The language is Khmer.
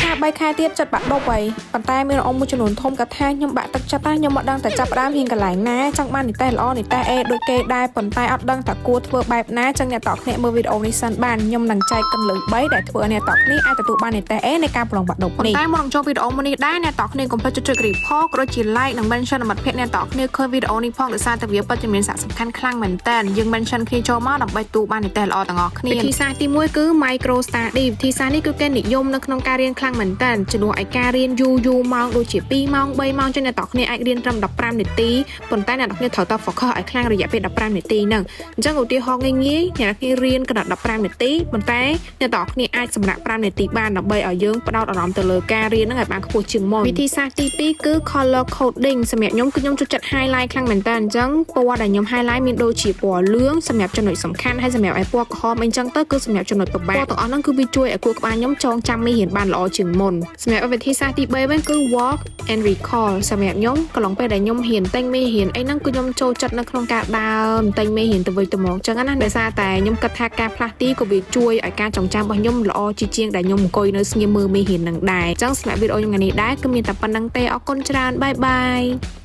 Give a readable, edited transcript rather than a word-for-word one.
ថា3ខែទៀតចិត្តបាក់ដប់ហើយប៉ុន្តែមានអង្គមួយចំនួនធំក៏ថាខ្ញុំបាក់ទឹកចិត្តខ្ញុំមកដឹងតែចាប់ដើមហ៊ានកន្លែងណាចង់បាននីតិល្អនីតិអេដូចគេដែរប៉ុន្តែអត់ដឹងថាគួរធ្វើបែបណាចឹងអ្នកតគ្នាមើលវីដេអូនេះសិនបានខ្ញុំនឹងចែកកន្លឹះ3ដែលធ្វើអ្នកតគ្នាអាចទទួលបាននីតិអេនៃការប្រឡងបាក់ដប់នេះតែមកចូលវីដេអូមួយនេះដែរអ្នកតគ្នាកុំភ្លេចចុច report ក៏ដូចជា like និង mention មិត្តភក្តិអ្នកតគ្នាឃើញវីដេអូនេះផងដោយសារតែវាពិតជាមានសារៈសំខាន់ខ្លាំងមែនតើយើង mention គ្នាចូលមកដើម្បីទូបាននីតិល្អទាំងអស់គ្នាវិធីសាស្ត្រទី1គឺ micro study វិធីសាស្ត្រនេះគឺគេនិយមនៅក្នុងការរៀនខ្លាំងមែនតើជំនួសឲ្យការរៀនយូរម៉ោងដូចជា2ម៉ោង3ម៉ោងចឹងអ្នកតគ្នាអាចរៀនត្រឹម15នាទីប៉ុន្តែអ្នកគ្នាត្រូវតែ focus ឲ្យខ្លាំងរយៈពេល15នាទីហ្នឹងអញ្ចឹងឧទាហរណ៍ងាយៗអ្នកគ្នារៀនកណ្ដាប់15នាទីប៉ុន្តែអ្នកតគ្នាអាចសម្រាប់5នាទីបានដើម្បីឲ្យយើងផ្ដោតអារម្មណ៍ទៅលើការរៀនហ្នឹងឲ្យបានខ្ពស់ជាងមុនវិធីសាស្ត្រទី2គឺ color coding សម្រាប់ខ្ញុំគឺខ្ញុំចូលចិត្ត highlight ខ្លាំងមែនតើអញ្ចឹងពណ៌ដែលខ្ញុំ highlight មានដូចជាពណ៌លឿងសម្រាប់ចំណុចសំខាន់ហើយសម្រាប់ឲ្យពណ៌ក្រហមអីចឹងទៅគឺសម្រាប់ចំណុចពិបាកពណ៌ទាំងអស់ហ្នឹងគឺវាជួយឲ្យគូក្បាលខ្ញុំចងចាំមេរៀនបានល្អជាងមុនសម្រាប់វិធីសាស្ត្រទី3វិញគឺ walk and recall សម្រាប់ខ្ញុំកន្លងពេលដែលខ្ញុំហ៊ានតែងមេរៀនអីហ្នឹងគឺខ្ញុំចូលចិត្តនៅក្នុងការដើរតែងមេរៀនទៅវិញទៅមកចឹងណាដោយសារតែខ្ញុំគិតថាការផ្លាស់ទីក៏វាជួយឲ្យការចងចាំរបស់ខ្ញុំល្អជាងដែលខ្ញុំអង្គុយនៅស្ងៀមមើលមេរៀនហ្នឹងដែរចឹងសម្រាប់វីដេអូខ្ញុំថ្ងៃនេះដែរគឺមានតែប៉ុណ្្នឹងទេអរគុណច្រើនបាយបាយ